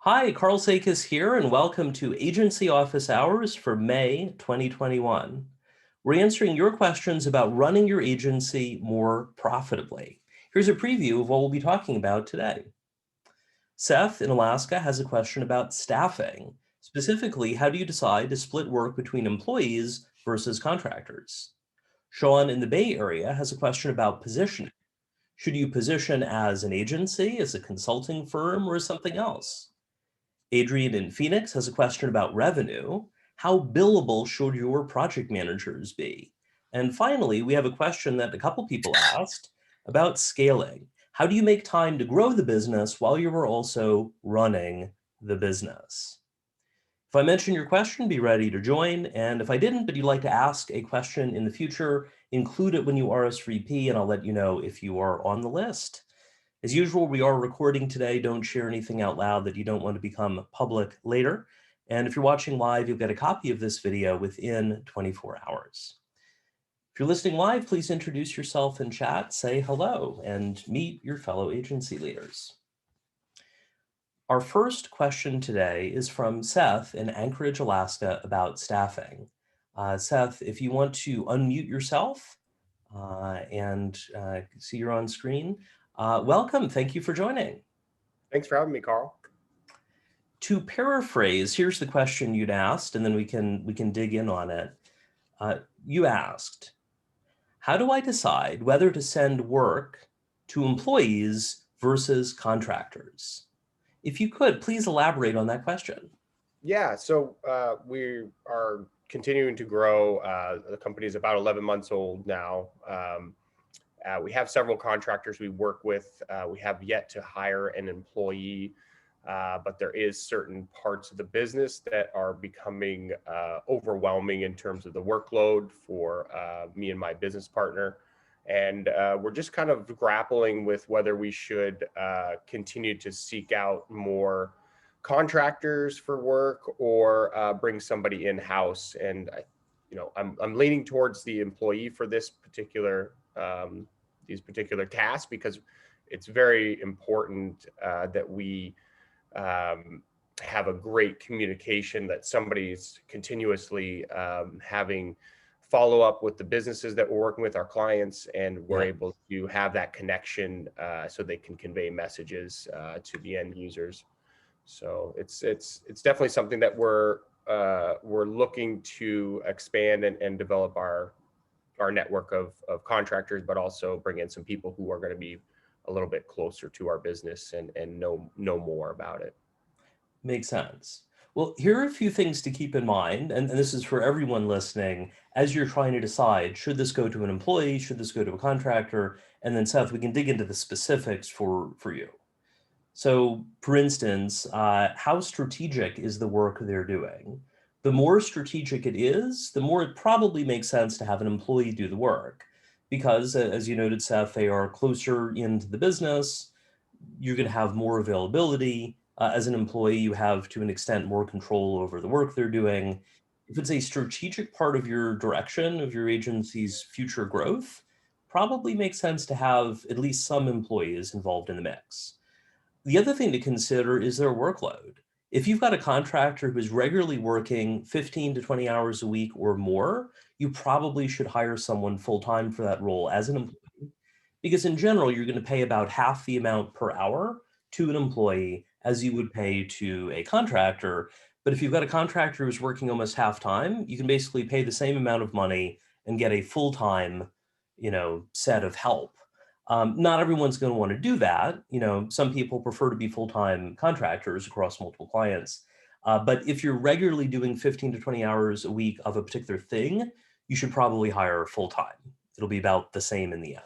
Hi, Karl Sakas here, and welcome to Agency Office Hours for May 2021. We're answering your questions about running your agency more profitably. Here's a preview of what we'll be talking about today. Seth in Alaska has a question about staffing. Specifically, how do you decide to split work between employees versus contractors? Sean in the Bay Area has a question about positioning. Should you position as an agency, as a consulting firm, or as something else? Adrian in Phoenix has a question about revenue. How billable should your project managers be? And finally, we have a question that a couple people asked about scaling. How do you make time to grow the business while you are also running the business? If I mention your question, be ready to join. And if I didn't, but you'd like to ask a question in the future, include it when you RSVP, and I'll let you know if you are on the list. As usual, we are recording today. Don't share anything out loud that you don't want to become public later. And if you're watching live, you'll get a copy of this video within 24 hours. If you're listening live, please introduce yourself in chat, say hello, and meet your fellow agency leaders. Our first question today is from Seth in Anchorage, Alaska, about staffing. Seth, if you want to unmute yourself and see you're on screen, welcome. Thank you for joining. Thanks for having me, Carl. To paraphrase, here's the question you'd asked, and then we can dig in on it. You asked, how do I decide whether to send work to employees versus contractors? If you could, please elaborate on that question. Yeah, so we are continuing to grow. The company is about 11 months old now. We have several contractors we work with. We have yet to hire an employee, but there is certain parts of the business that are becoming overwhelming in terms of the workload for me and my business partner. And we're just kind of grappling with whether we should continue to seek out more contractors for work or bring somebody in-house. And I'm leaning towards the employee for this particular these particular tasks, because it's very important that we have a great communication, that somebody's continuously having follow up with the businesses that we're working with, our clients, and we're able to have that connection so they can convey messages to the end users. So it's definitely something that we're looking to expand and develop our network of contractors, but also bring in some people who are going to be a little bit closer to our business and know more about it. Makes sense. Well, here are a few things to keep in mind, and this is for everyone listening, as you're trying to decide, should this go to an employee, should this go to a contractor? And then Seth, we can dig into the specifics for you. So for instance, how strategic is the work they're doing? The more strategic it is, the more it probably makes sense to have an employee do the work. Because as you noted, Seth, they are closer into the business, you're going to have more availability. As an employee, you have, to an extent, more control over the work they're doing. If it's a strategic part of your direction, of your agency's future growth, probably makes sense to have at least some employees involved in the mix. The other thing to consider is their workload. If you've got a contractor who is regularly working 15 to 20 hours a week or more, you probably should hire someone full-time for that role as an employee, because in general, you're going to pay about half the amount per hour to an employee as you would pay to a contractor. But if you've got a contractor who's working almost half time, you can basically pay the same amount of money and get a full-time, set of help. Not everyone's going to want to do that. Some people prefer to be full-time contractors across multiple clients. But if you're regularly doing 15 to 20 hours a week of a particular thing, you should probably hire full-time. It'll be about the same in the end.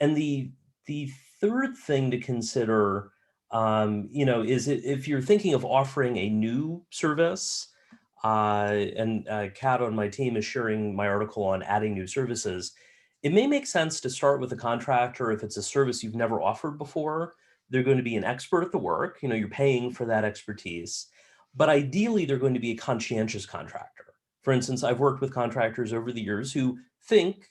And the third thing to consider, is if you're thinking of offering a new service, and Kat on my team is sharing my article on adding new services, it may make sense to start with a contractor if it's a service you've never offered before. They're going to be an expert at the work, you're paying for that expertise, but ideally they're going to be a conscientious contractor. For instance, I've worked with contractors over the years who think,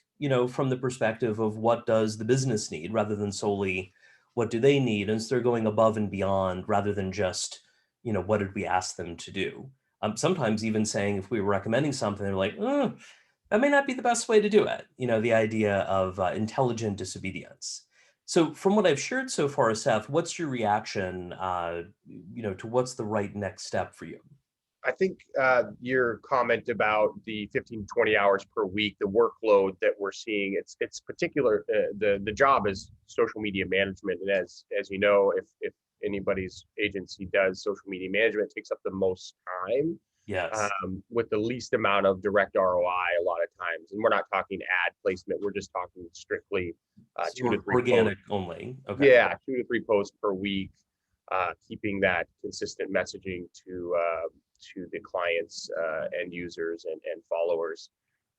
from the perspective of what does the business need rather than solely what do they need. And so they're going above and beyond rather than just, what did we ask them to do? Sometimes even saying if we were recommending something, they're like, that may not be the best way to do it. The idea of intelligent disobedience. So from what I've shared so far, Seth, what's your reaction, to what's the right next step for you? I think your comment about the 15 to 20 hours per week, the workload that we're seeing, it's particular. The job is social media management, and as you know, if anybody's agency does social media management, it takes up the most time Yes. with the least amount of direct ROI a lot of times. And we're not talking ad placement; we're just talking strictly two to three Organic posts. only. Okay. Yeah, 2 to 3 posts per week, keeping that consistent messaging to the clients, end users, and followers.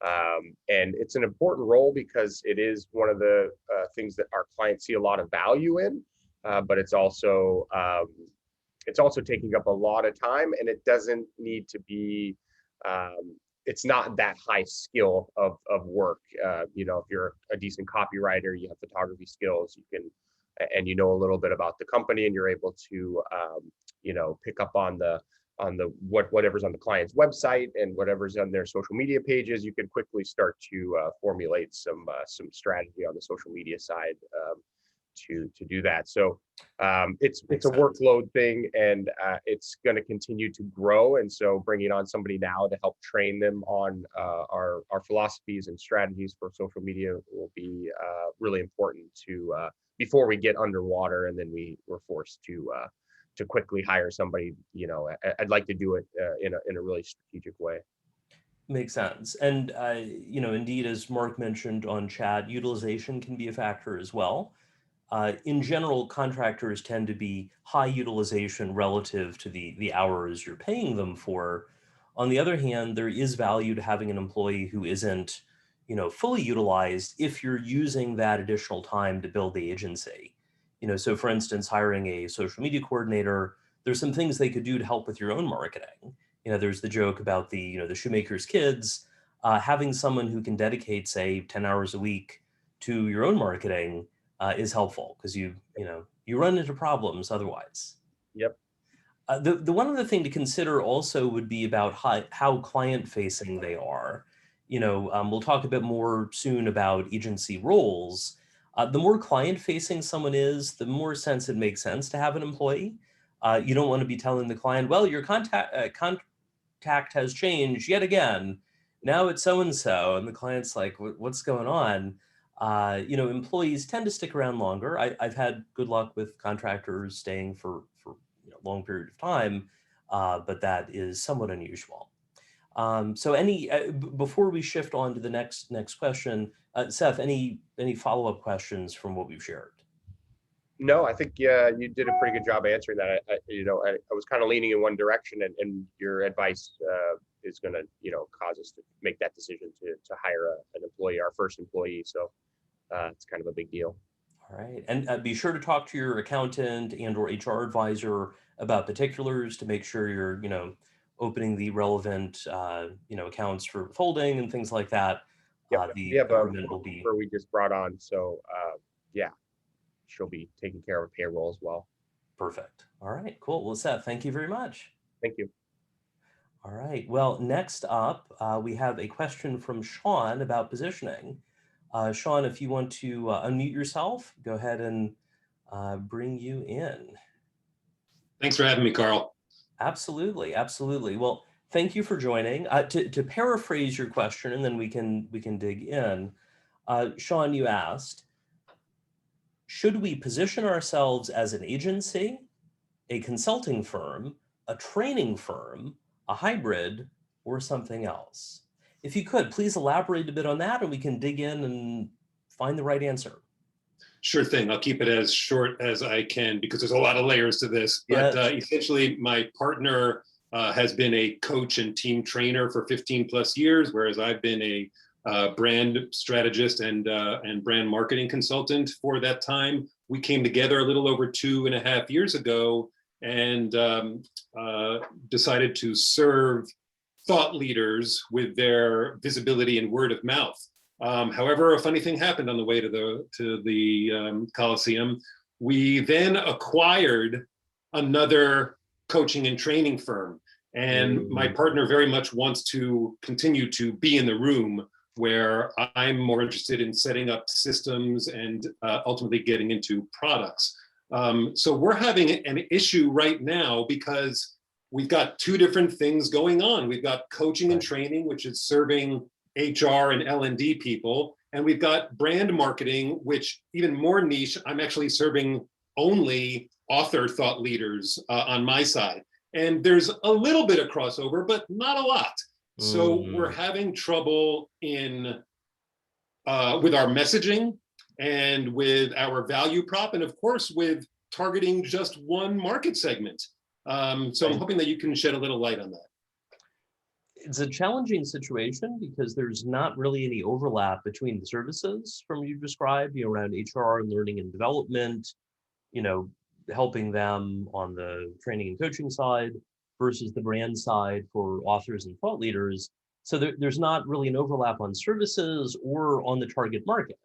And it's an important role because it is one of the things that our clients see a lot of value in, but it's also taking up a lot of time, and it doesn't need to be. It's not that high skill of work. If you're a decent copywriter, you have photography skills, you can, and a little bit about the company, and you're able to pick up on the whatever's on the client's website and whatever's on their social media pages. You can quickly start to formulate some strategy on the social media side to do that. So it's a workload thing, and it's going to continue to grow. And so bringing on somebody now to help train them on our philosophies and strategies for social media will be really important to before we get underwater and then we're forced to quickly hire somebody. I'd like to do it in a really strategic way. Makes sense. And, indeed, as Mark mentioned on chat, utilization can be a factor as well. In general, contractors tend to be high utilization relative to the hours you're paying them for. On the other hand, there is value to having an employee who isn't, fully utilized if you're using that additional time to build the agency. So for instance, hiring a social media coordinator, there's some things they could do to help with your own marketing. There's the joke about the shoemaker's kids. Having someone who can dedicate, say, 10 hours a week to your own marketing is helpful because you run into problems otherwise. Yep. The one other thing to consider also would be about how client facing they are. We'll talk a bit more soon about agency roles. The more client facing someone is, the more sense it makes sense to have an employee. You don't want to be telling the client, well, your contact has changed yet again. Now it's so and so, and the client's like, what's going on? Employees tend to stick around longer. I've had good luck with contractors staying for a long period of time, but that is somewhat unusual. So before we shift on to the next question, Seth, any follow-up questions from what we've shared? No, I think you did a pretty good job answering that. I was kind of leaning in one direction, and your advice is going to cause us to make that decision to hire an employee, our first employee. So it's kind of a big deal. All right, and be sure to talk to your accountant and/or HR advisor about particulars to make sure you're opening the relevant accounts for withholding and things like that. Yep. The We have a government will be we just brought on, so yeah, she'll be taking care of a payroll as well. perfect. All right, cool. Well, Seth, thank you very much. Thank you. All right. Well, next up, we have a question from Sean about positioning. Sean, if you want to unmute yourself, go ahead and bring you in. Thanks for having me, Karl. Absolutely, absolutely. Well, thank you for joining. To paraphrase your question, and then we can dig in. Sean, you asked, should we position ourselves as an agency, a consulting firm, a training firm, a hybrid, or something else? If you could, please elaborate a bit on that, and we can dig in and find the right answer. Sure thing. I'll keep it as short as I can because there's a lot of layers to this. But essentially, my partner has been a coach and team trainer for 15 plus years, whereas I've been a brand strategist and brand marketing consultant for that time. We came together a little over 2.5 years ago and decided to serve thought leaders with their visibility and word of mouth. However, a funny thing happened on the way to the Coliseum. We then acquired another coaching and training firm. And my partner very much wants to continue to be in the room, where I'm more interested in setting up systems and ultimately getting into products. So we're having an issue right now because we've got two different things going on. We've got coaching and training, which is serving HR and L&D people. And we've got brand marketing, which even more niche. I'm actually serving only author thought leaders on my side. And there's a little bit of crossover, but not a lot. So we're having trouble in with our messaging and with our value prop, and of course with targeting just one market segment. So I'm hoping that you can shed a little light on that. It's a challenging situation because there's not really any overlap between the services from you described, around HR and learning and development, helping them on the training and coaching side versus the brand side for authors and thought leaders. So there's not really an overlap on services or on the target market.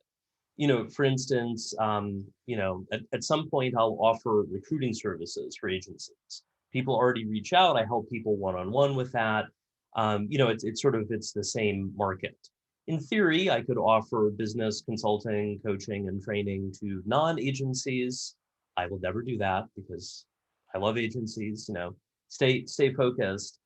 For instance, at some point I'll offer recruiting services for agencies. People already reach out. I help people one-on-one with that. It's the same market. In theory, I could offer business consulting, coaching, and training to non-agencies. I will never do that because I love agencies. Stay focused.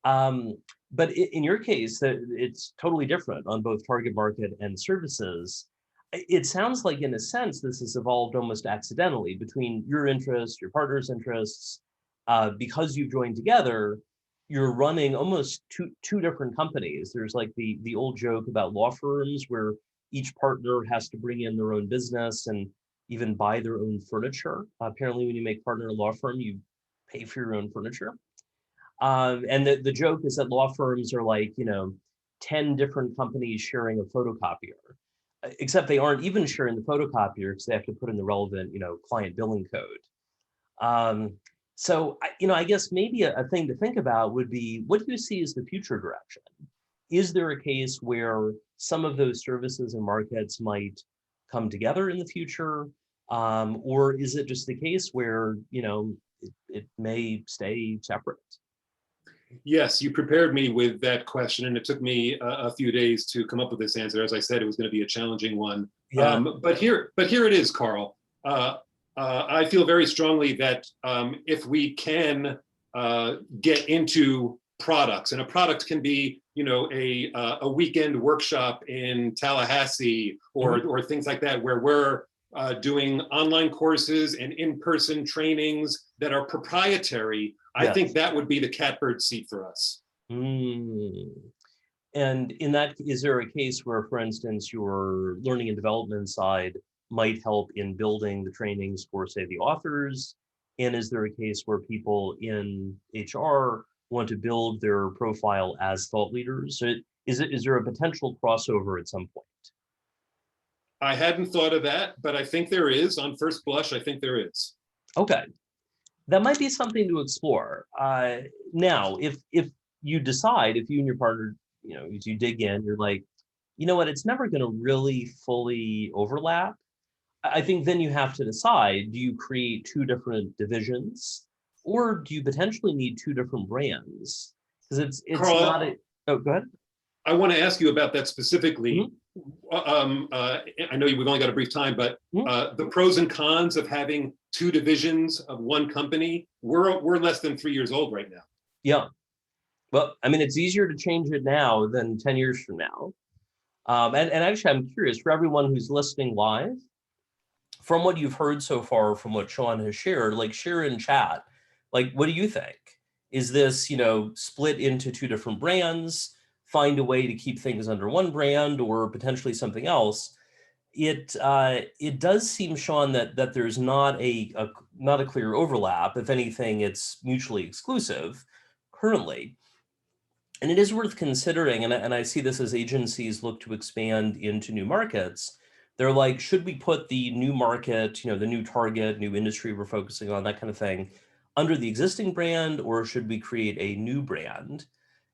But in your case, it's totally different on both target market and services. It sounds like, in a sense, this has evolved almost accidentally between your interests, your partner's interests. Because you've joined together, you're running almost two different companies. There's like the old joke about law firms where each partner has to bring in their own business and even buy their own furniture. Apparently, when you make partner a law firm, you pay for your own furniture. And the joke is that law firms are like, 10 different companies sharing a photocopier, except they aren't even sharing the photocopier because they have to put in the relevant, client billing code. So, I guess maybe a thing to think about would be, what do you see as the future direction? Is there a case where some of those services and markets might come together in the future? Or is it just the case where, it may stay separate? Yes, you prepared me with that question, and it took me a few days to come up with this answer. As I said, it was going to be a challenging one. Yeah. But here it is, Karl. I feel very strongly that if we can get into products, and a product can be, a weekend workshop in Tallahassee or things like that, where we're doing online courses and in-person trainings that are proprietary. I think that would be the catbird seat for us. And in that, is there a case where, for instance, your learning and development side might help in building the trainings for, say, the authors? And is there a case where people in HR want to build their profile as thought leaders? So is there a potential crossover at some point? I hadn't thought of that, but I think there is. On first blush, I think there is. Okay. That might be something to explore. Now, if you decide, if you and your partner, as you dig in, you're like, you know what, it's never going to really fully overlap. I think then you have to decide, do you create two different divisions, or do you potentially need two different brands? Because it's Karl, not a, oh, go ahead. I want to ask you about that specifically. I know we've only got a brief time, but the pros and cons of having two divisions of one company, we're less than 3 years old right now. Yeah. Well, I mean, it's easier to change it now than 10 years from now. And actually, I'm curious, for everyone who's listening live, from what you've heard so far, from what Sean has shared, like, share in chat, like, what do you think? Is this, split into two different brands, find a way to keep things under one brand, or potentially something else? It does seem, Sean, that there's not a clear overlap. If anything, it's mutually exclusive currently. And it is worth considering, and I see this as agencies look to expand into new markets. They're like, should we put the new market, the new target, new industry we're focusing on, that kind of thing, under the existing brand, or should we create a new brand?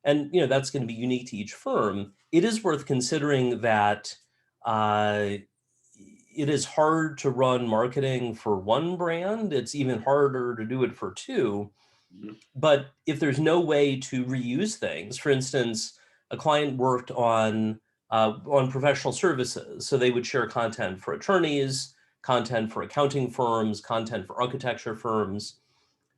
And that's going to be unique to each firm. It is worth considering that it is hard to run marketing for one brand. It's even harder to do it for two. But if there's no way to reuse things, for instance, a client worked on professional services, so they would share content for attorneys, content for accounting firms, content for architecture firms.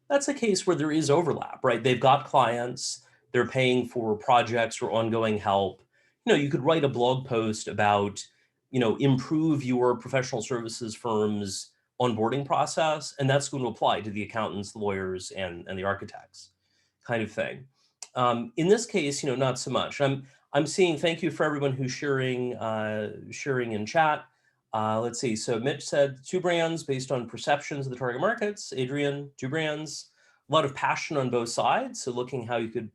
That's a case where there is overlap, right? They've got clients, they're paying for projects or ongoing help. You could write a blog post about, improve your professional services firm's onboarding process, and that's going to apply to the accountants, the lawyers, and the architects, kind of thing. In this case, not so much. I'm seeing, thank you for everyone who's sharing in chat. Let's see. So Mitch said 2 brands based on perceptions of the target markets. Adrian, 2 brands. A lot of passion on both sides. So looking how you could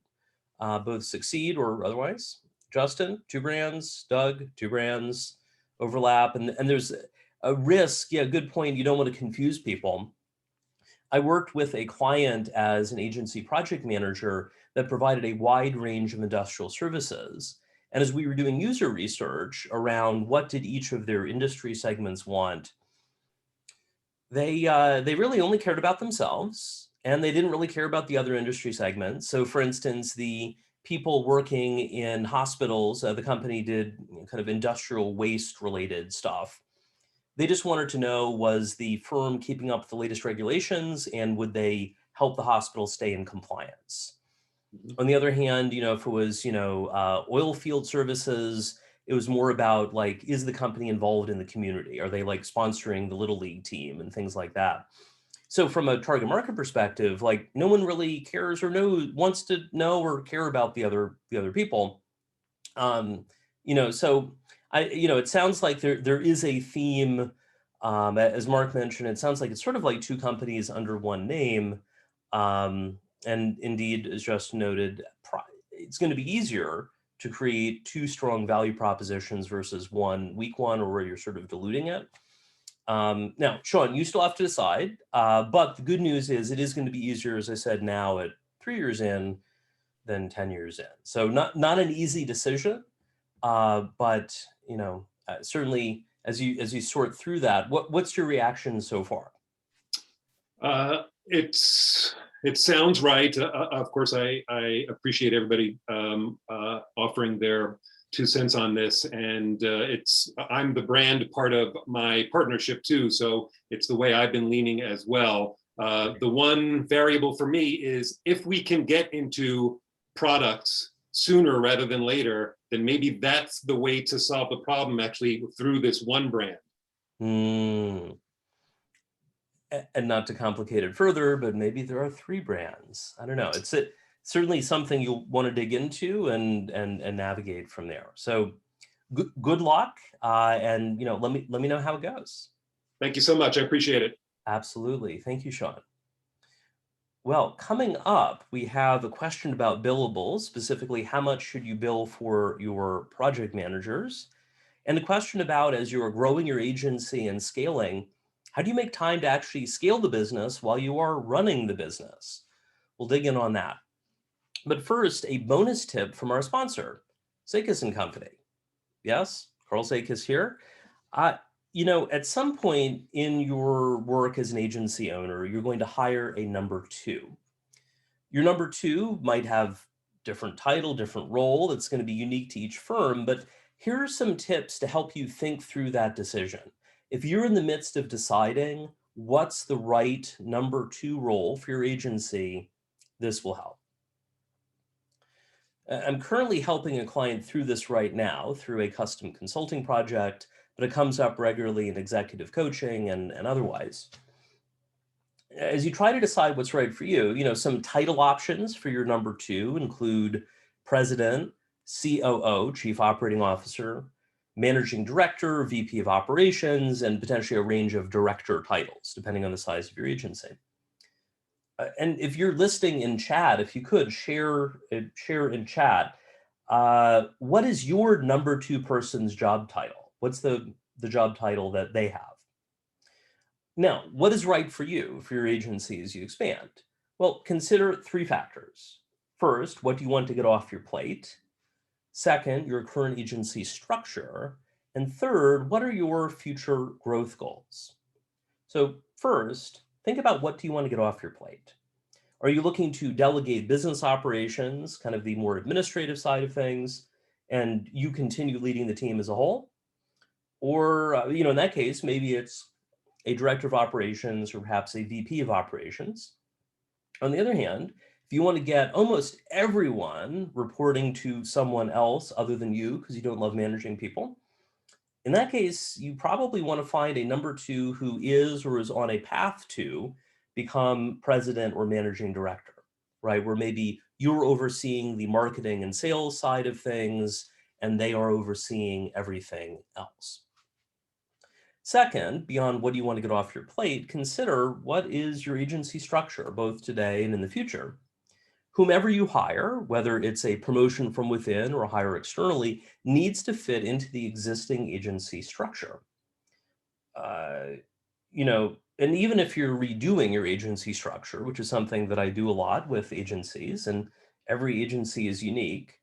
both succeed or otherwise. Justin, 2 brands. Doug, 2 brands. Overlap. And there's a risk. Yeah, good point. You don't want to confuse people. I worked with a client as an agency project manager that provided a wide range of industrial services. And as we were doing user research around what did each of their industry segments want, they really only cared about themselves, and they didn't really care about the other industry segments. So for instance, the people working in hospitals, the company did kind of industrial waste related stuff. They just wanted to know, was the firm keeping up with the latest regulations, and would they help the hospital stay in compliance? On the other hand, if it was, oil field services, it was more about like, is the company involved in the community? Are they like sponsoring the Little League team and things like that? So from a target market perspective, like no one really cares or wants to know or care about the other people. So it sounds like there is a theme, as Mark mentioned. It sounds like it's sort of like 2 companies under one name. And indeed, as just noted, it's going to be easier to create 2 strong value propositions versus one weak one, or where you're sort of diluting it. Now, Sean, you still have to decide, but the good news is it is going to be easier, as I said, now at 3 years in than 10 years in. So not an easy decision, but certainly as you sort through that, what's your reaction so far? It sounds right. Of course, I appreciate everybody offering their 2 cents on this, and I'm the brand part of my partnership too, so it's the way I've been leaning as well. The one variable for me is if we can get into products sooner rather than later, then maybe that's the way to solve the problem, actually, through this one brand. And not to complicate it further, but maybe there are 3 brands. I don't know. It's certainly something you'll want to dig into and navigate from there. So good luck, and let me know how it goes. Thank you so much. I appreciate it. Absolutely. Thank you, Sean. Well, coming up, we have a question about billables, specifically how much should you bill for your project managers, and a question about, as you are growing your agency and scaling, how do you make time to actually scale the business while you are running the business? We'll dig in on that. But first, a bonus tip from our sponsor, Sakas & Company. Yes, Karl Sakas here. At some point in your work as an agency owner, you're going to hire a number 2. Your number 2 might have different title, different role that's going to be unique to each firm, but here are some tips to help you think through that decision. If you're in the midst of deciding what's the right number 2 role for your agency, this will help. I'm currently helping a client through this right now through a custom consulting project, but it comes up regularly in executive coaching and otherwise. As you try to decide what's right for you, some title options for your number 2 include president, COO, chief operating officer, managing director, VP of operations, and potentially a range of director titles, depending on the size of your agency. And if you're listening in chat, if you could share in chat, what is your number 2 person's job title? What's the job title that they have? Now, what is right for you, for your agency as you expand? Well, consider 3 factors. First, what do you want to get off your plate? Second, your current agency structure. And third, what are your future growth goals? So first, think about, what do you want to get off your plate? Are you looking to delegate business operations, kind of the more administrative side of things, and you continue leading the team as a whole? Or, in that case, maybe it's a director of operations or perhaps a VP of operations. On the other hand, if you want to get almost everyone reporting to someone else other than you because you don't love managing people, in that case, you probably want to find a number two who is or is on a path to become president or managing director, right? Where maybe you're overseeing the marketing and sales side of things, and they are overseeing everything else. Second, beyond what do you want to get off your plate, consider what is your agency structure, both today and in the future. Whomever you hire, whether it's a promotion from within or a hire externally, needs to fit into the existing agency structure. And even if you're redoing your agency structure, which is something that I do a lot with agencies, and every agency is unique,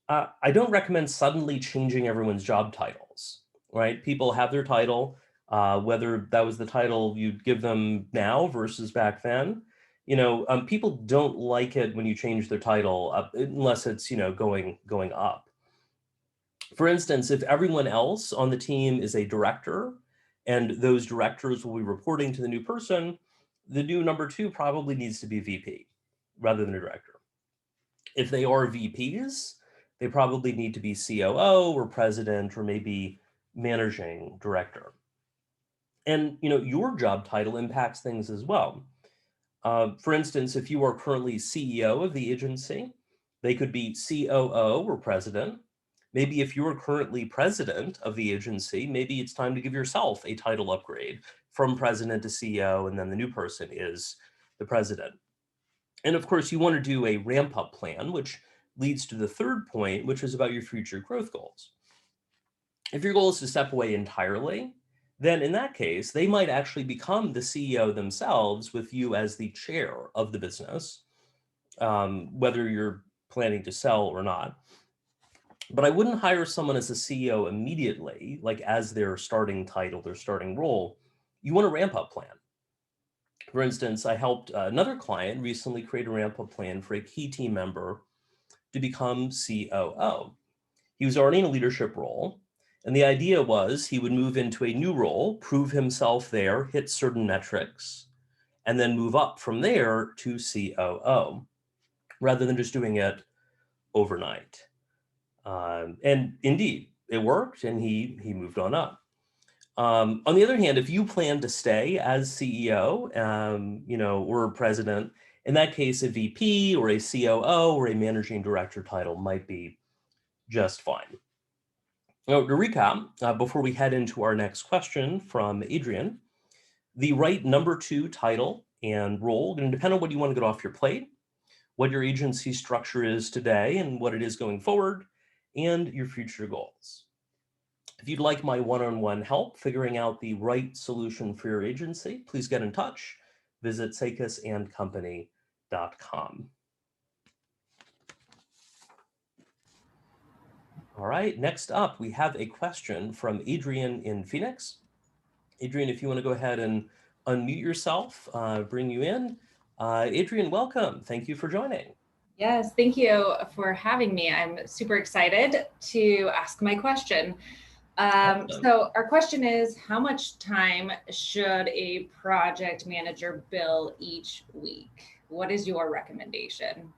I don't recommend suddenly changing everyone's job titles, right? People have their title, whether that was the title you'd give them now versus back then. People don't like it when you change their title unless it's, going up. For instance, if everyone else on the team is a director and those directors will be reporting to the new person, the new number two probably needs to be VP rather than a director. If they are VPs, they probably need to be COO or president or maybe managing director. And your job title impacts things as well. For instance, if you are currently CEO of the agency, they could be COO or president. Maybe if you are currently president of the agency, maybe it's time to give yourself a title upgrade from president to CEO, and then the new person is the president. And of course, you want to do a ramp up plan, which leads to the third point, which is about your future growth goals. If your goal is to step away entirely, then in that case, they might actually become the CEO themselves with you as the chair of the business, whether you're planning to sell or not. But I wouldn't hire someone as a CEO immediately, like as their starting title, their starting role. You want a ramp up plan. For instance, I helped another client recently create a ramp up plan for a key team member to become COO. He was already in a leadership role, and the idea was he would move into a new role, prove himself there, hit certain metrics, and then move up from there to COO, rather than just doing it overnight. And indeed, it worked, and he moved on up. On the other hand, if you plan to stay as CEO, or president, in that case, a VP or a COO or a managing director title might be just fine. Now, to recap, before we head into our next question from Adrian, the right number two title and role going to depend on what you want to get off your plate, what your agency structure is today and what it is going forward, and your future goals. If you'd like my one-on-one help figuring out the right solution for your agency, please get in touch. Visit sakasandcompany.com. All right, next up, we have a question from Adrian in Phoenix. Adrian, if you want to go ahead and unmute yourself, bring you in. Adrian, welcome. Thank you for joining. Yes, thank you for having me. I'm super excited to ask my question. So our question is, how much time should a project manager bill each week? What is your recommendation?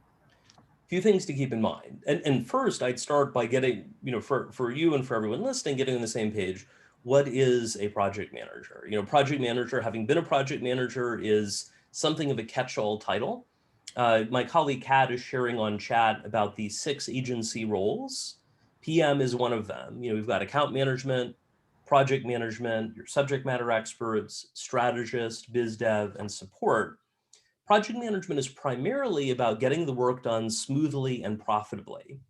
A few things to keep in mind. And first, I'd start by getting, for you and for everyone listening, getting on the same page. What is a project manager? Project manager, having been a project manager, is something of a catch-all title. My colleague Kat is sharing on chat about the 6 agency roles. PM is one of them. We've got account management, project management, your subject matter experts, strategist, biz dev, and support. Project management is primarily about getting the work done smoothly and profitably.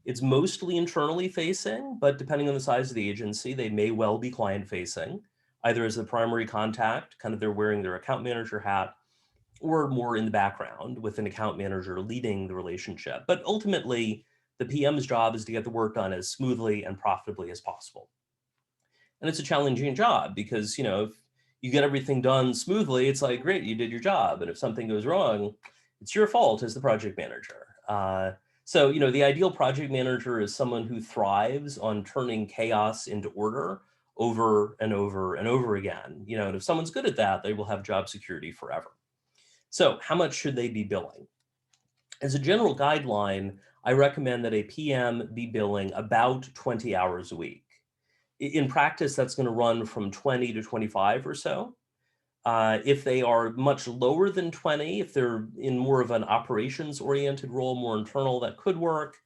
It's mostly internally facing, but depending on the size of the agency, they may well be client facing, either as the primary contact, kind of they're wearing their account manager hat, or more in the background with an account manager leading the relationship. But ultimately, the PM's job is to get the work done as smoothly and profitably as possible. And it's a challenging job because, if you get everything done smoothly, it's like, great, you did your job. And if something goes wrong, it's your fault as the project manager. So, you know, the ideal project manager is someone who thrives on turning chaos into order over and over and over again. You know, and if someone's good at that, they will have job security forever. So how much should they be billing? As a general guideline, I recommend that a PM be billing about 20 hours a week. In practice, that's going to run from 20 to 25 or so. If they are much lower than 20, if they're in more of an operations-oriented role, more internal, that could work.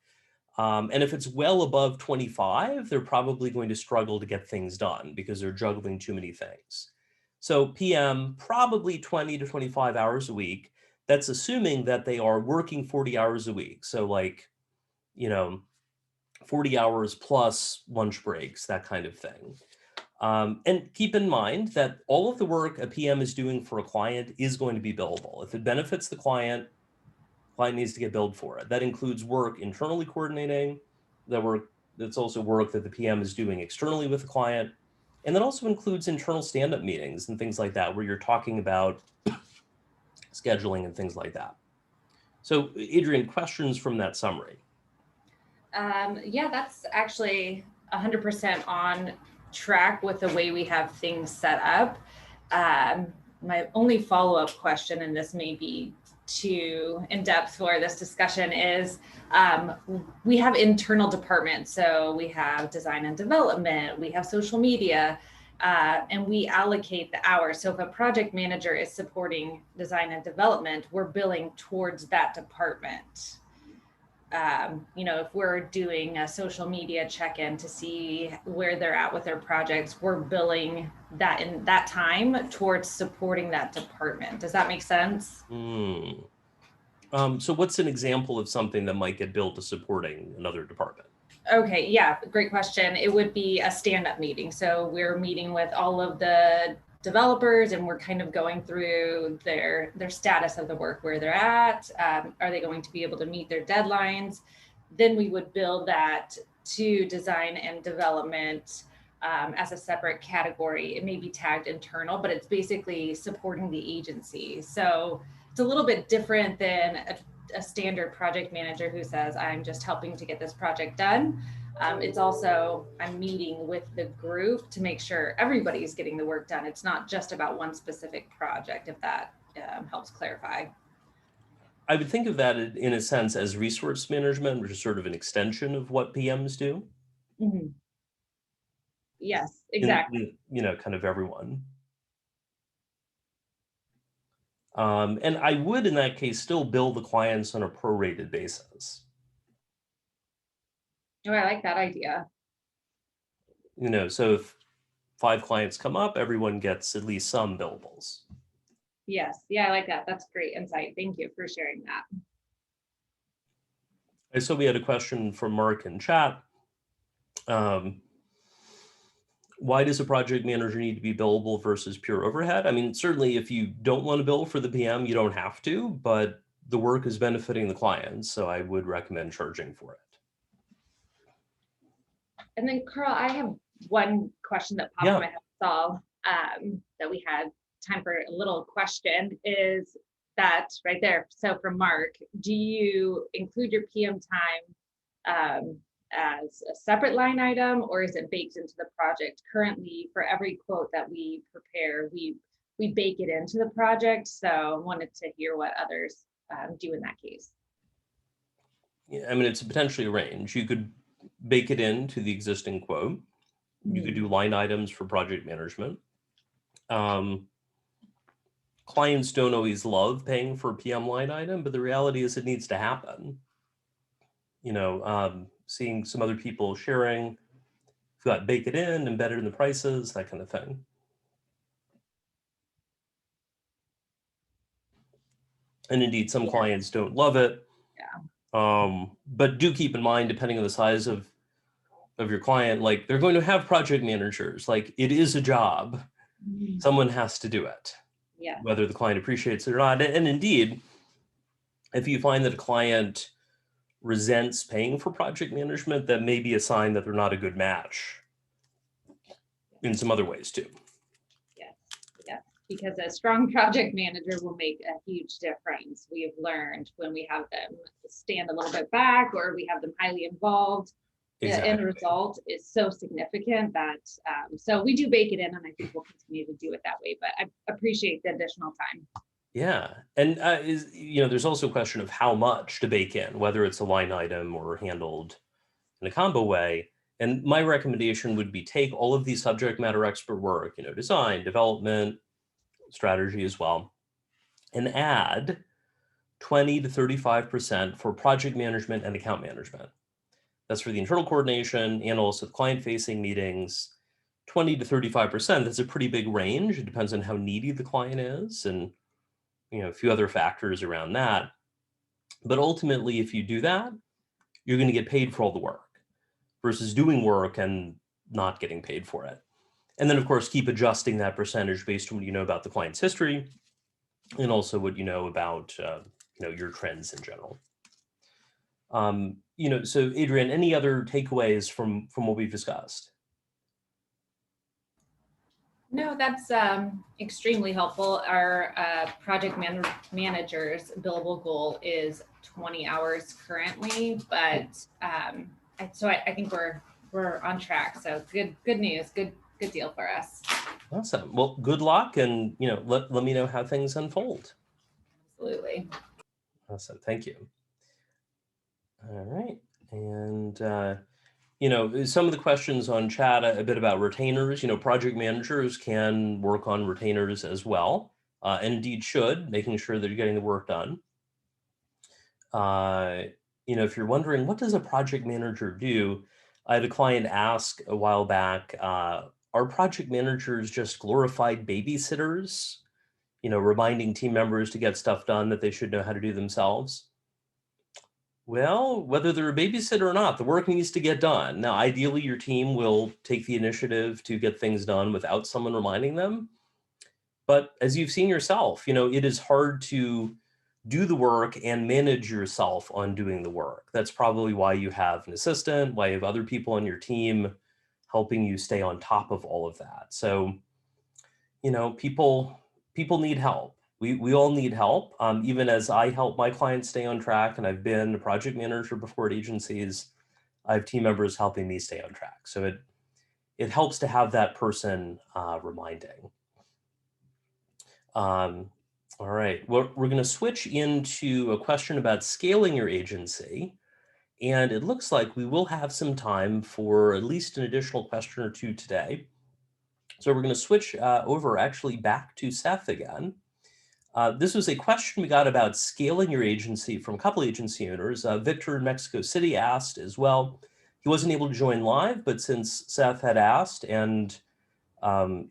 And if it's well above 25, they're probably going to struggle to get things done because they're juggling too many things. So PM, probably 20 to 25 hours a week. That's assuming that they are working 40 hours a week. So like, you know, 40 hours plus lunch breaks, that kind of thing. And keep in mind that all of the work a PM is doing for a client is going to be billable. If it benefits the client needs to get billed for it. That includes work internally coordinating, that's also work that the PM is doing externally with the client. And that also includes internal stand-up meetings and things like that, where you're talking about scheduling and things like that. So Adrian, questions from that summary? Yeah, that's actually 100% on track with the way we have things set up. My only follow-up question, and this may be too in-depth for this discussion, is we have internal departments. So we have design and development, we have social media, and we allocate the hours. So if a project manager is supporting design and development, we're billing towards that department. You know, if we're doing a social media check-in to see where they're at with their projects, we're billing that in that time towards supporting that department. Does that make sense? So what's an example of something that might get billed to supporting another department? Okay, yeah, great question. It would be a stand-up meeting. So we're meeting with all of the developers and we're kind of going through their status of the work, where they're at. Are they going to be able to meet their deadlines? Then we would bill that to design and development as a separate category. It may be tagged internal, but it's basically supporting the agency. So it's a little bit different than a standard project manager who says, I'm just helping to get this project done. It's also, I'm meeting with the group to make sure everybody's getting the work done. It's not just about one specific project, if that helps clarify. I would think of that in a sense as resource management, which is sort of an extension of what PMs do. Mm-hmm. Yes, exactly. You know, kind of everyone. And I would, in that case, still bill the clients on a prorated basis. Oh, I like that idea. You know, so if 5 clients come up, everyone gets at least some billables. Yes, yeah, I like that. That's great insight. Thank you for sharing that. And so we had a question from Mark in chat. Why does a project manager need to be billable versus pure overhead? I mean, certainly if you don't want to bill for the PM, you don't have to, but the work is benefiting the client, so I would recommend charging for it. And then Karl, I have one question that popped in my head, Saul, that we had time for a little question, is that right there. So from Mark, do you include your PM time as a separate line item, or is it baked into the project? Currently, for every quote that we prepare, we bake it into the project. So wanted to hear what others do in that case. Yeah, I mean, it's potentially a range. You could bake it into the existing quote. You could do line items for project management. Clients don't always love paying for a PM line item, but the reality is it needs to happen. You know, seeing some other people sharing, if you got bake it in, embedded in the prices, that kind of thing. And indeed, some clients don't love it. Yeah. But do keep in mind, depending on the size of your client, like they're going to have project managers. Like it is a job. Someone has to do it. Yeah. Whether the client appreciates it or not. And indeed, if you find that a client resents paying for project management, that may be a sign that they're not a good match in some other ways too. Yeah, yeah. because a strong project manager will make a huge difference. We have learned when we have them stand a little bit back or we have them highly involved, the end result is so significant that, so we do bake it in, and I think we'll continue to do it that way, but I appreciate the additional time. Yeah. And there's also a question of how much to bake in, whether it's a line item or handled in a combo way. And my recommendation would be take all of these subject matter expert work, design, development, strategy as well, and add 20 to 35% for project management and account management. That's for the internal coordination and also the client-facing meetings. 20 to 35%, that's a pretty big range. It depends on how needy the client is and a few other factors around that. But ultimately, if you do that, you're going to get paid for all the work versus doing work and not getting paid for it. And then, of course, keep adjusting that percentage based on what you know about the client's history and also what you know about your trends in general. So Adrienne, any other takeaways from what we've discussed? No, that's extremely helpful. Our project manager's billable goal is 20 hours currently, but so I think we're on track. So good news, good deal for us. Awesome. Well, good luck, and let me know how things unfold. Absolutely. Awesome. Thank you. All right, and some of the questions on chat a bit about retainers. Project managers can work on retainers as well, and indeed should, making sure that you're getting the work done. If you're wondering, what does a project manager do? I had a client ask a while back, are project managers just glorified babysitters, reminding team members to get stuff done that they should know how to do themselves? Well, whether they're a babysitter or not, the work needs to get done. Now, ideally, your team will take the initiative to get things done without someone reminding them. But as you've seen yourself, it is hard to do the work and manage yourself on doing the work. That's probably why you have an assistant, why you have other people on your team helping you stay on top of all of that. So, people need help. We all need help. Even as I help my clients stay on track, and I've been a project manager before at agencies, I have team members helping me stay on track. So it helps to have that person reminding. All right, we're going to switch into a question about scaling your agency. And it looks like we will have some time for at least an additional question or two today. So we're going to switch over actually back to Seth again. This was a question we got about scaling your agency from a couple agency owners. Victor in Mexico City asked as well. He wasn't able to join live, but since Seth had asked and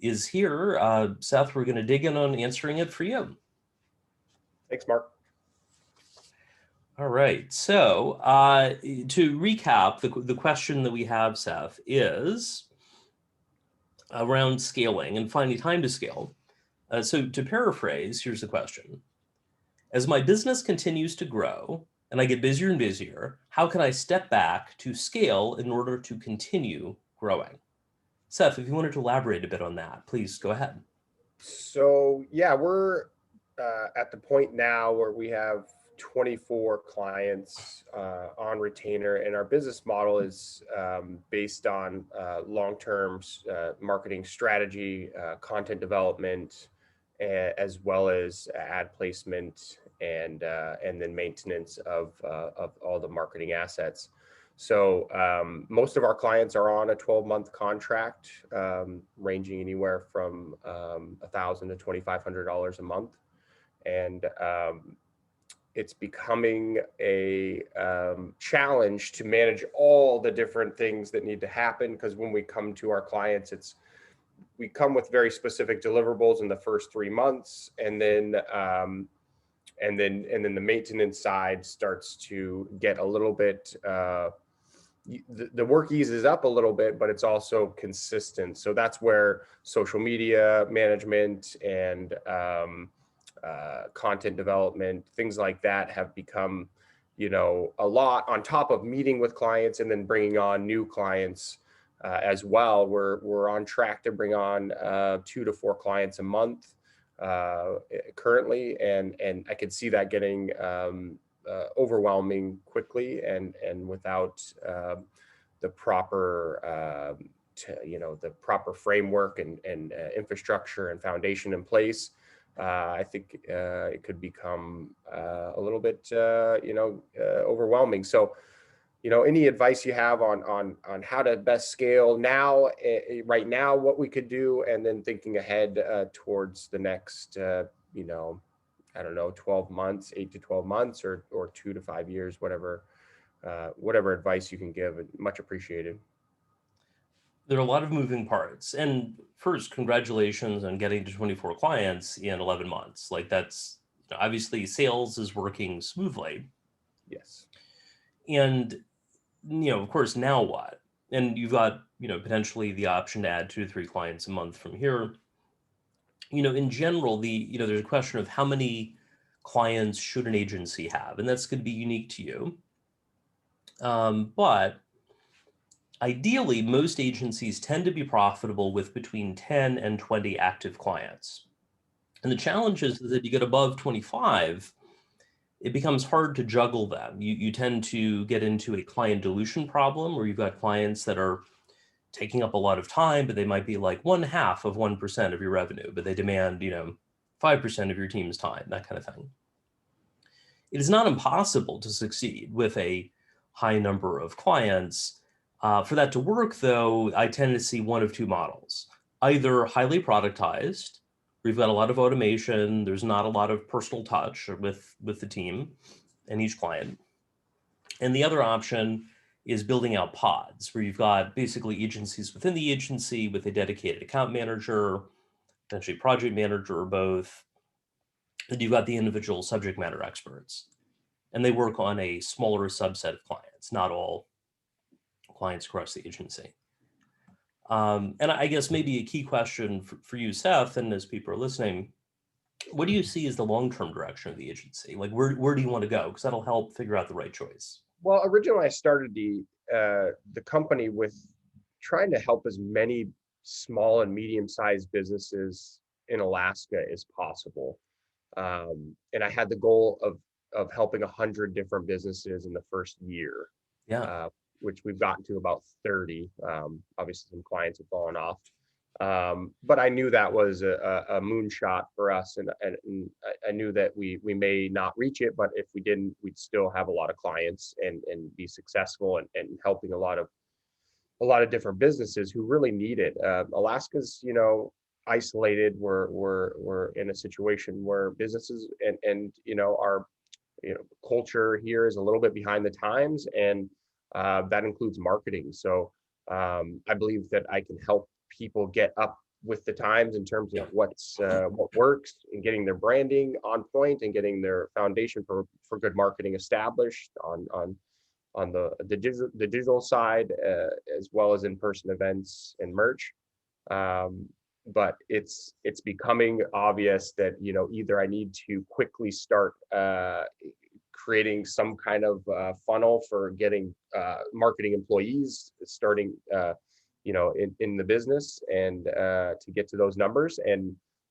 is here, Seth, we're going to dig in on answering it for you. Thanks, Mark. All right. So to recap, the question that we have, Seth, is around scaling and finding time to scale. So to paraphrase, here's the question. As my business continues to grow and I get busier and busier, how can I step back to scale in order to continue growing? Seth, if you wanted to elaborate a bit on that, please go ahead. So yeah, we're at the point now where we have 24 clients on retainer, and our business model is based on long-term marketing strategy, content development, as well as ad placement and then maintenance of all the marketing assets. So most of our clients are on a 12-month contract, ranging anywhere from $1,000 to $2,500 a month, and it's becoming a challenge to manage all the different things that need to happen, because when we come to our clients, we come with very specific deliverables in the first 3 months, and then the maintenance side starts to get a little bit. The work eases up a little bit, but it's also consistent. So that's where social media management and content development, things like that have become, a lot on top of meeting with clients and then bringing on new clients as well. We're on track to bring on 2 to 4 clients a month. currently, and I could see that getting overwhelming quickly, and without the proper the proper framework and infrastructure and foundation in place. I think it could become a little bit overwhelming. So, any advice you have on how to best scale now, right now, what we could do, and then thinking ahead towards the next, I don't know, 12 months, 8 to 12 months, or 2 to 5 years, whatever advice you can give, much appreciated. There are a lot of moving parts. And first, congratulations on getting to 24 clients in 11 months. Like that's obviously sales is working smoothly. Yes. And, of course, now what? And you've got, potentially the option to add 2 to 3 clients a month from here. In general, there's a question of how many clients should an agency have, and that's going to be unique to you. But ideally, most agencies tend to be profitable with between 10 and 20 active clients. And the challenge is that if you get above 25, it becomes hard to juggle them. You tend to get into a client dilution problem where you've got clients that are taking up a lot of time, but they might be like 0.5% of your revenue, but they demand, 5% of your team's time, that kind of thing. It is not impossible to succeed with a high number of clients. For that to work, though, I tend to see one of 2 models: either highly productized, where you've got a lot of automation, there's not a lot of personal touch with the team and each client. And the other option is building out pods, where you've got basically agencies within the agency with a dedicated account manager, potentially project manager or both. And you've got the individual subject matter experts. And they work on a smaller subset of clients, not all clients across the agency. And I guess maybe a key question for you, Seth, and as people are listening, what do you see as the long-term direction of the agency? Like, where do you want to go? Because that'll help figure out the right choice. Well, originally I started the company with trying to help as many small and medium-sized businesses in Alaska as possible, and I had the goal of helping 100 different businesses in the first year. Yeah. Which we've gotten to about 30. Obviously, some clients have fallen off, but I knew that was a moonshot for us, and I knew that we may not reach it, but if we didn't, we'd still have a lot of clients and be successful and helping a lot of different businesses who really need it. Alaska's, isolated. We're in a situation where businesses and our culture here is a little bit behind the times, and that includes marketing. So I believe that I can help people get up with the times in terms of what works, and getting their branding on point, and getting their foundation for good marketing established on the digital side, as well as in-person events and merch. But it's becoming obvious that either I need to quickly start creating some kind of funnel for getting marketing employees starting in the business, and to get to those numbers,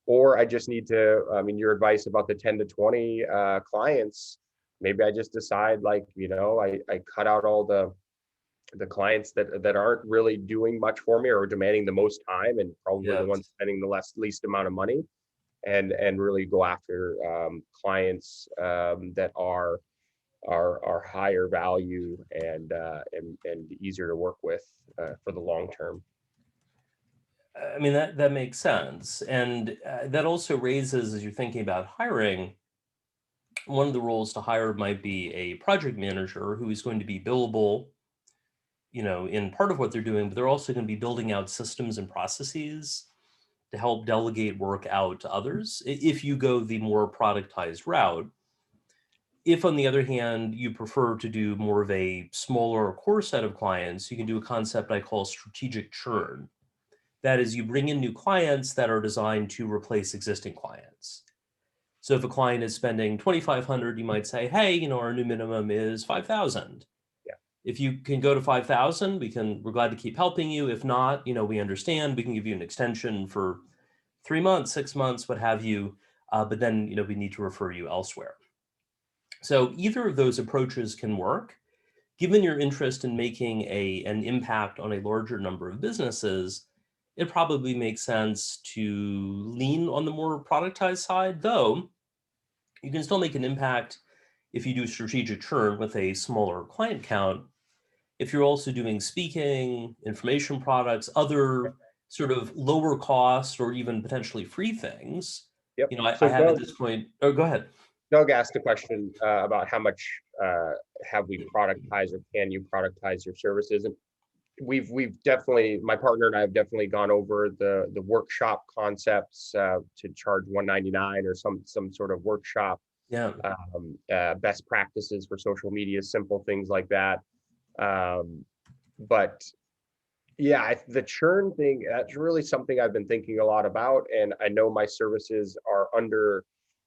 or I just need to, your advice about the 10 to 20 clients, maybe I just decide, like, I cut out all the clients that aren't really doing much for me or demanding the most time, and probably the ones spending the least amount of money, and really go after clients that are higher value and easier to work with for the long term. I mean, that makes sense. And that also raises, as you're thinking about hiring, one of the roles to hire might be a project manager who is going to be billable, in part of what they're doing, but they're also going to be building out systems and processes to help delegate work out to others if you go the more productized route. If, on the other hand, you prefer to do more of a smaller core set of clients, you can do a concept I call strategic churn. That is, you bring in new clients that are designed to replace existing clients. So if a client is spending $2,500, you might say, hey, our new minimum is $5,000. Yeah. If you can go to 5,000, we're glad to keep helping you. If not, we understand. We can give you an extension for 3 months, 6 months, what have you, but then, we need to refer you elsewhere. So either of those approaches can work. Given your interest in making an impact on a larger number of businesses, it probably makes sense to lean on the more productized side, though you can still make an impact if you do strategic churn with a smaller client count. If you're also doing speaking, information products, other sort of lower cost or even potentially free things, Yep. I So have at this point, oh, go ahead. Doug asked a question about how much have we productized, or can you productize your services? And we've definitely, my partner and I have definitely gone over the workshop concepts to charge $199 or some sort of workshop. Yeah. Best practices for social media, simple things like that. But yeah, the churn thing, that's really something I've been thinking a lot about. And I know my services are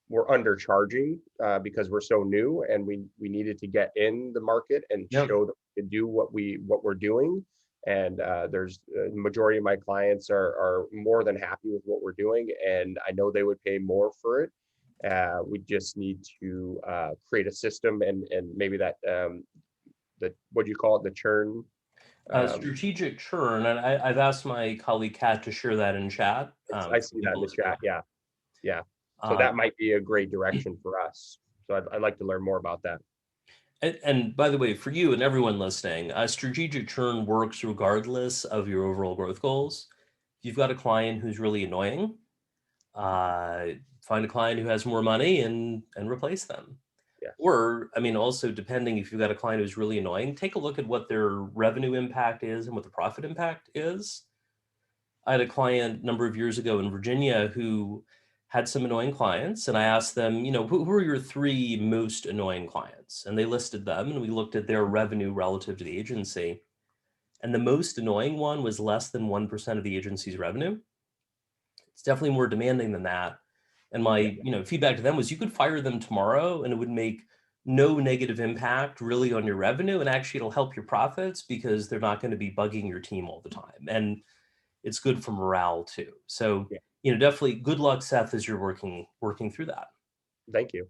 we're undercharging because we're so new, and we needed to get in the market and show that we can do what we're doing. And there's the majority of my clients are more than happy with what we're doing, and I know they would pay more for it. We just need to create a system and maybe that what do you call it, the churn? Strategic churn, and I've asked my colleague Kat to share that in chat. I see that in the chat. Yeah. So that might be a great direction for us. So I'd like to learn more about that. And by the way, for you and everyone listening, strategic churn works regardless of your overall growth goals. If you've got a client who's really annoying, find a client who has more money and replace them. Yeah. Or, also depending if you've got a client who's really annoying, take a look at what their revenue impact is and what the profit impact is. I had a client a number of years ago in Virginia who had some annoying clients, and I asked them, who are your 3 most annoying clients? And they listed them, and we looked at their revenue relative to the agency. And the most annoying one was less than 1% of the agency's revenue. It's definitely more demanding than that. And my, feedback to them was you could fire them tomorrow and it would make no negative impact really on your revenue. And actually it'll help your profits because they're not going to be bugging your team all the time. And it's good for morale too. So, definitely good luck, Seth, as you're working through that. Thank you.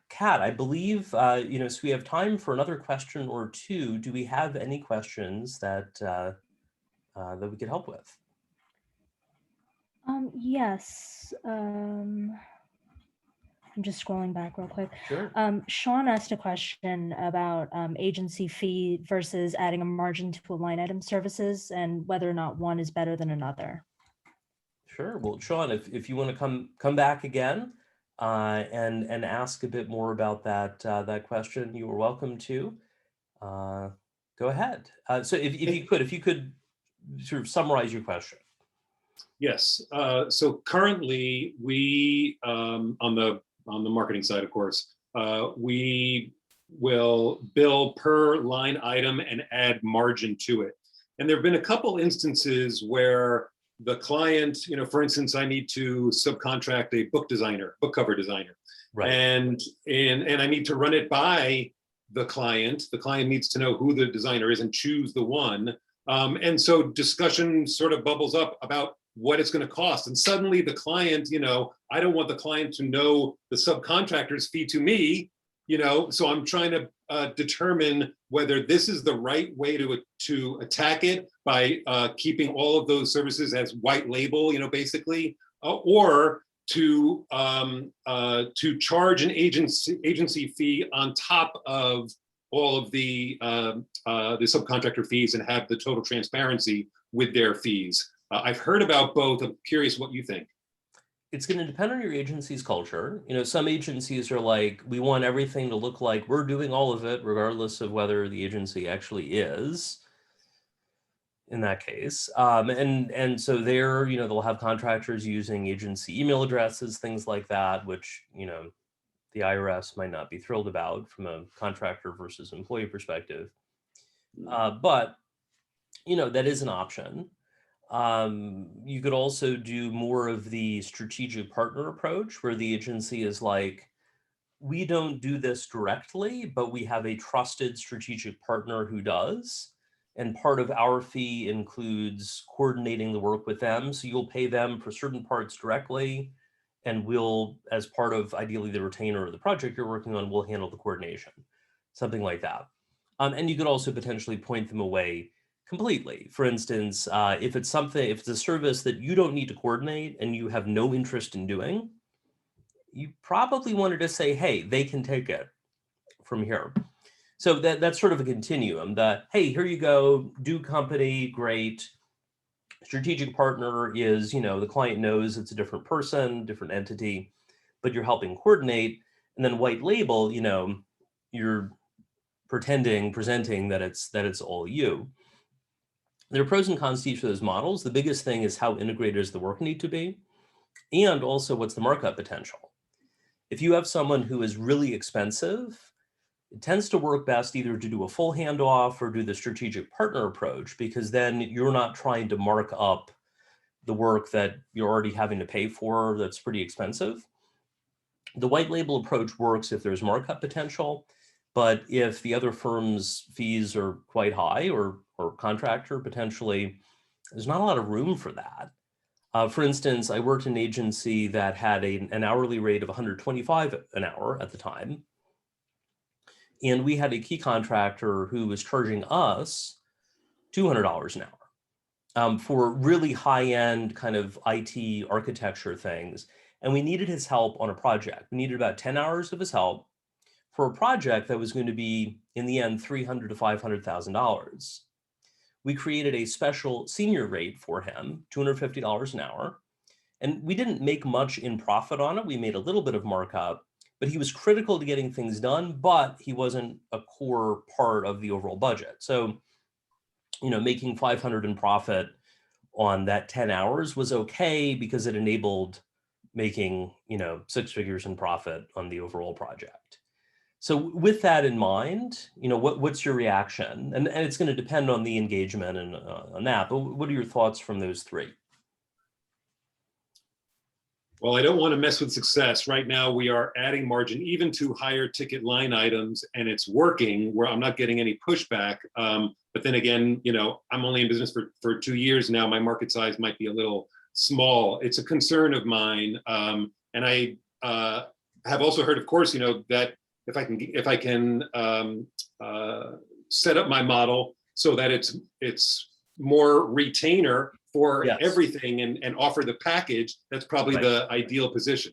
Kat, I believe, so we have time for another question or 2. Do we have any questions that we could help with? Yes. I'm just scrolling back real quick. Sure. Sean asked a question about agency fee versus adding a margin to a line item services and whether or not one is better than another. Sure. Well, Sean, if you want to come back again and ask a bit more about that question, you are welcome to. Go ahead. So if you could sort of summarize your question. Yes. So currently, we on the marketing side, of course, we will bill per line item and add margin to it. And there have been a couple instances where the client, for instance, I need to subcontract a book cover designer, right? And I need to run it by the client. The client needs to know who the designer is and choose the one. And so discussion sort of bubbles up about what it's going to cost. And suddenly the client, I don't want the client to know the subcontractor's fee to me, so I'm trying to determine whether this is the right way to attack it by keeping all of those services as white label, basically, or to charge an agency fee on top of all of the subcontractor fees and have the total transparency with their fees. I've heard about both. I'm curious what you think. It's going to depend on your agency's culture. Some agencies are like, we want everything to look like we're doing all of it, regardless of whether the agency actually is. In that case, and so there, they'll have contractors using agency email addresses, things like that, which the IRS might not be thrilled about from a contractor versus employee perspective. But that is an option. You could also do more of the strategic partner approach, where the agency is like, we don't do this directly, but we have a trusted strategic partner who does. And part of our fee includes coordinating the work with them. So you'll pay them for certain parts directly, and we'll, as part of ideally the retainer or the project you're working on, we'll handle the coordination, something like that. And you could also potentially point them away completely. For instance, if it's a service that you don't need to coordinate and you have no interest in doing, you probably wanted to say, hey, they can take it from here. So that's sort of a continuum that, hey, here you go, do company, great. Strategic partner is, the client knows it's a different person, different entity, but you're helping coordinate. And then white label, you're presenting that it's all you. There are pros and cons to each of those models. The biggest thing is how integrated does the work need to be? And also what's the markup potential? If you have someone who is really expensive, it tends to work best either to do a full handoff or do the strategic partner approach, because then you're not trying to mark up the work that you're already having to pay for that's pretty expensive. The white label approach works if there's markup potential, but if the other firm's fees are quite high or contractor potentially, there's not a lot of room for that. For instance, I worked in an agency that had an hourly rate of $125 an hour at the time. And we had a key contractor who was charging us $200 an hour for really high-end kind of IT architecture things. And we needed his help on a project. We needed about 10 hours of his help for a project that was going to be, in the end, $300,000 to $500,000. We created a special senior rate for him, $250 an hour. And we didn't make much in profit on it. We made a little bit of markup, but he was critical to getting things done, but he wasn't a core part of the overall budget. So, making 500 in profit on that 10 hours was okay because it enabled making, 6 figures in profit on the overall project. So with that in mind, what's your reaction? And it's going to depend on the engagement and on that, but what are your thoughts from those three? Well, I don't want to mess with success. Right now, we are adding margin even to higher ticket line items, and it's working where I'm not getting any pushback. But then again, I'm only in business for 2 years now. My market size might be a little small. It's a concern of mine. And I have also heard, of course, that if I can set up my model so that it's more retainer for Yes. everything and offer the package, that's probably Right. the ideal position.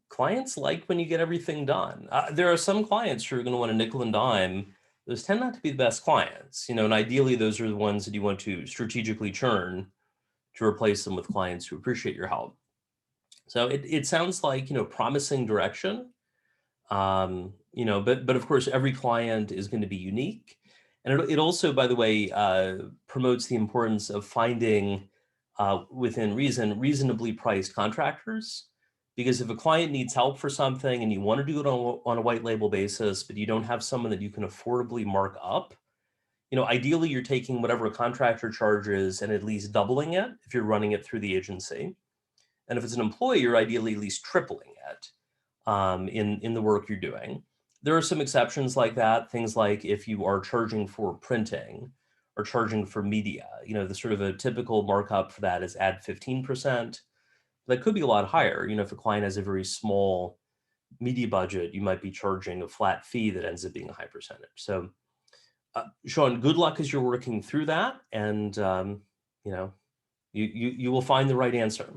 Clients like when you get everything done. There are some clients who are going to want a nickel and dime. Those tend not to be the best clients, and ideally those are the ones that you want to strategically churn to replace them with clients who appreciate your help. So it sounds like, promising direction. But of course, every client is going to be unique. And it also, by the way, promotes the importance of finding, within reason, reasonably priced contractors. Because if a client needs help for something and you want to do it on a white label basis, but you don't have someone that you can affordably mark up, ideally you're taking whatever a contractor charges and at least doubling it if you're running it through the agency. And if it's an employee, you're ideally at least tripling it in the work you're doing. There are some exceptions like that, things like if you are charging for printing or charging for media, the sort of a typical markup for that is add 15%. That could be a lot higher. If a client has a very small media budget, you might be charging a flat fee that ends up being a high percentage. So, Sean, good luck as you're working through that, and you will find the right answer.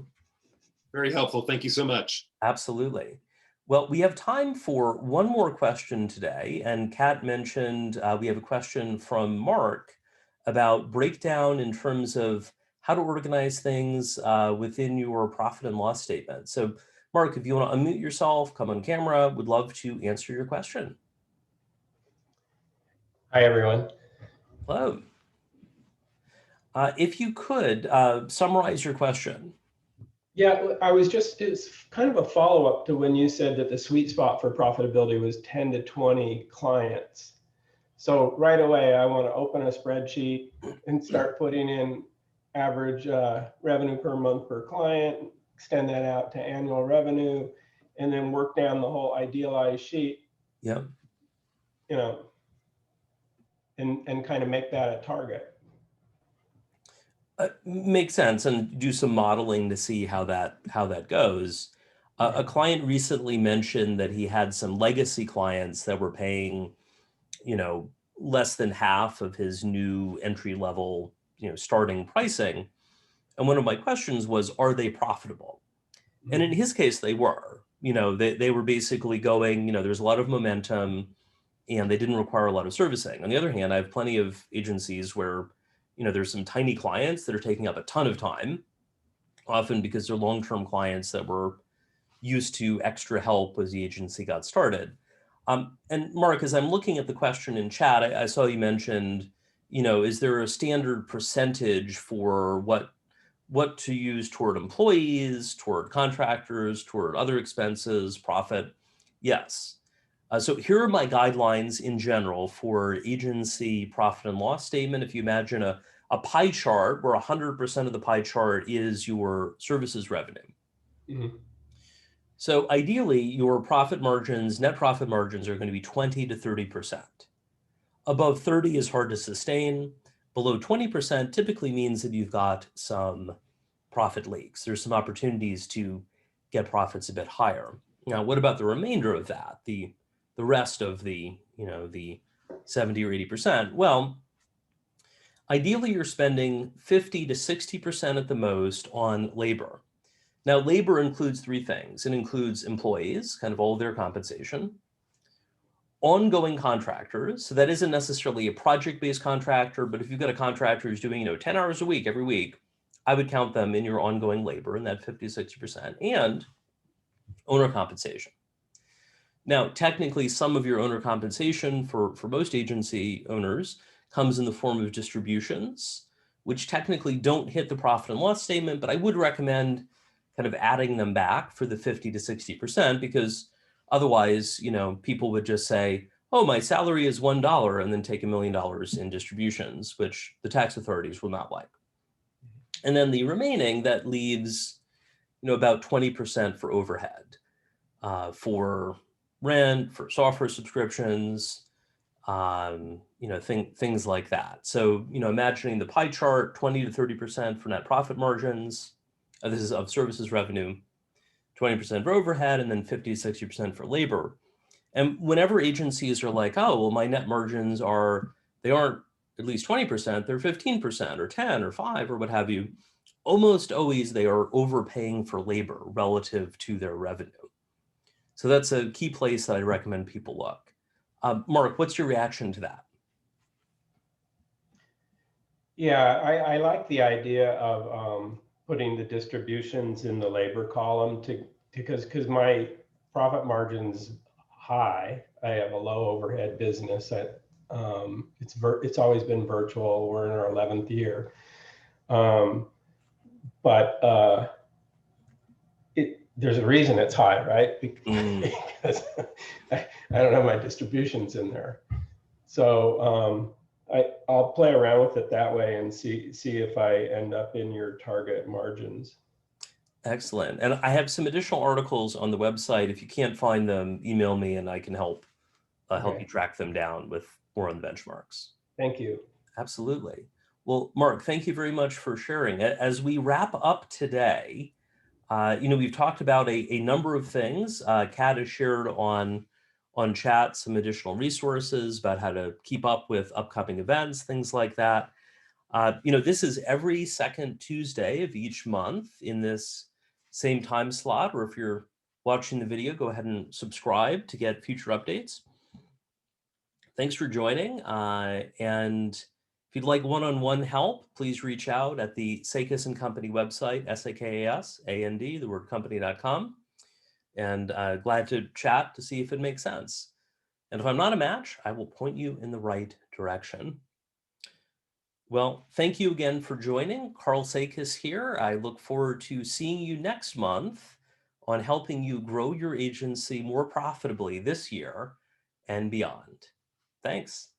Very helpful. Thank you so much. Absolutely. Well, we have time for one more question today, and Kat mentioned we have a question from Mark about breakdown in terms of how to organize things within your profit and loss statement. So, Mark, if you want to unmute yourself, come on camera, would love to answer your question. Hi, everyone. Hello. If you could summarize your question. Yeah, it's kind of a follow-up to when you said that the sweet spot for profitability was 10 to 20 clients. So right away, I want to open a spreadsheet and start putting in average revenue per month per client, extend that out to annual revenue, and then work down the whole idealized sheet. Yeah. and kind of make that a target. Makes sense, and do some modeling to see how that goes. A client recently mentioned that he had some legacy clients that were paying, less than half of his new entry level, starting pricing. And one of my questions was, are they profitable? And in his case, they were. They were basically going, there's a lot of momentum and they didn't require a lot of servicing. On the other hand, I have plenty of agencies where, there's some tiny clients that are taking up a ton of time, often because they're long-term clients that were used to extra help as the agency got started. And Mark, as I'm looking at the question in chat, I saw you mentioned, is there a standard percentage for what to use toward employees, toward contractors, toward other expenses, profit? Yes. So here are my guidelines in general for agency profit and loss statement. If you imagine a pie chart where 100% of the pie chart is your services revenue. Mm-hmm. So ideally, your profit margins, net profit margins, are going to be 20 to 30%. Above 30 is hard to sustain. Below 20% typically means that you've got some profit leaks. There's some opportunities to get profits a bit higher. Now, what about the remainder of that? The rest of the 70 or 80%? Well, ideally you're spending 50 to 60% at the most on labor. Now, labor includes three things. It includes employees, kind of all of their compensation, ongoing contractors. So that isn't necessarily a project-based contractor, but if you've got a contractor who's doing 10 hours a week every week, I would count them in your ongoing labor in that 50 to 60%, and owner compensation. Now, technically, some of your owner compensation for most agency owners comes in the form of distributions, which technically don't hit the profit and loss statement, but I would recommend kind of adding them back for the 50 to 60%, because otherwise, people would just say, oh, my salary is $1, and then take $1 million in distributions, which the tax authorities will not like. And then the remaining, that leaves, about 20% for overhead, for rent, for software subscriptions, things like that. So, imagining the pie chart, 20 to 30% for net profit margins. This is of services revenue, 20% for overhead, and then 50 to 60% for labor. And whenever agencies are like, oh, well, my net margins they aren't at least 20%, they're 15% or 10 or 5 or what have you, almost always they are overpaying for labor relative to their revenue. So that's a key place that I recommend people look. Mark, what's your reaction to that? Yeah, I like the idea of putting the distributions in the labor column because my profit margin's high. I have a low overhead business. It's always been virtual. We're in our 11th year, but there's a reason it's high, right? Because I don't have my distributions in there. So I'll play around with it that way and see if I end up in your target margins. Excellent. And I have some additional articles on the website. If you can't find them, email me and I can help you track them down with more on the benchmarks. Thank you. Absolutely. Well, Mark, thank you very much for sharing. As we wrap up today, we've talked about a number of things. Kat has shared on chat some additional resources about how to keep up with upcoming events, things like that. This is every second Tuesday of each month in this same time slot, or if you're watching the video, go ahead and subscribe to get future updates. Thanks for joining. And if you'd like one-on-one help, please reach out at the Sakas & Company website, SAKAS, the word company.com. And glad to chat to see if it makes sense. And if I'm not a match, I will point you in the right direction. Well, thank you again for joining. Karl Sakas here. I look forward to seeing you next month on helping you grow your agency more profitably this year and beyond. Thanks.